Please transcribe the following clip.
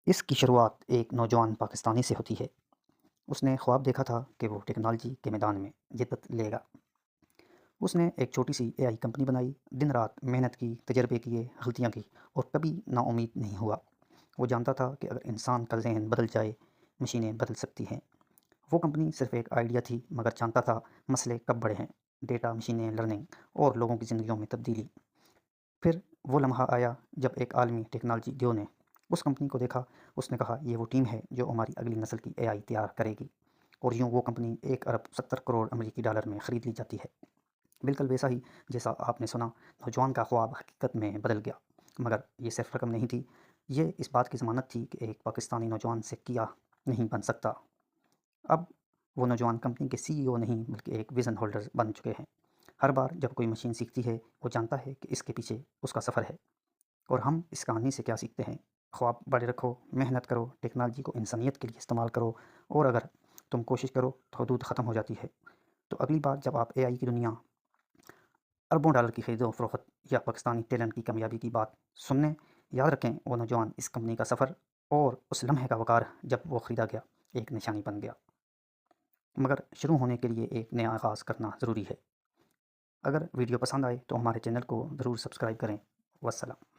اس کی شروعات ایک نوجوان پاکستانی سے ہوتی ہے۔ اس نے خواب دیکھا تھا کہ وہ ٹیکنالوجی کے میدان میں جدت لے گا۔ اس نے ایک چھوٹی سی اے آئی کمپنی بنائی، دن رات محنت کی، تجربے کیے، غلطیاں کی اور کبھی نا امید نہیں ہوا۔ وہ جانتا تھا کہ اگر انسان کا ذہن بدل جائے، مشینیں بدل سکتی ہیں۔ وہ کمپنی صرف ایک آئیڈیا تھی، مگر جانتا تھا مسئلے کب بڑے ہیں: ڈیٹا، مشینیں لرننگ اور لوگوں کی زندگیوں میں تبدیلی۔ پھر وہ لمحہ آیا جب ایک عالمی ٹیکنالوجی دیو نے اس کمپنی کو دیکھا۔ اس نے کہا، یہ وہ ٹیم ہے جو ہماری اگلی نسل کی اے آئی تیار کرے گی۔ اور یوں وہ کمپنی 1 ارب 70 کروڑ امریکی ڈالر میں خرید لی جاتی ہے۔ بالکل ویسا ہی جیسا آپ نے سنا، نوجوان کا خواب حقیقت میں بدل گیا۔ مگر یہ صرف رقم نہیں تھی، یہ اس بات کی ضمانت تھی کہ ایک پاکستانی نوجوان سے کیا نہیں بن سکتا۔ اب وہ نوجوان کمپنی کے سی ای او نہیں بلکہ ایک ویژن ہولڈر بن چکے ہیں۔ ہر بار جب کوئی مشین سیکھتی ہے، وہ جانتا ہے کہ اس کے پیچھے اس کا سفر ہے۔ اور ہم اس کہانی سے کیا سیکھتے ہیں؟ خواب بڑے رکھو، محنت کرو، ٹیکنالوجی کو انسانیت کے لیے استعمال کرو، اور اگر تم کوشش کرو تو حدود ختم ہو جاتی ہے۔ تو اگلی بار جب آپ اے آئی کی دنیا، اربوں ڈالر کی خرید و فروخت یا پاکستانی ٹیلنٹ کی کامیابی کی بات سننے، یاد رکھیں وہ نوجوان، اس کمپنی کا سفر اور اس لمحے کا وقار جب وہ خریدا گیا، ایک نشانی بن گیا۔ مگر شروع ہونے کے لیے ایک نیا آغاز کرنا ضروری ہے۔ اگر ویڈیو پسند آئے تو ہمارے چینل کو ضرور سبسکرائب کریں۔ والسلام۔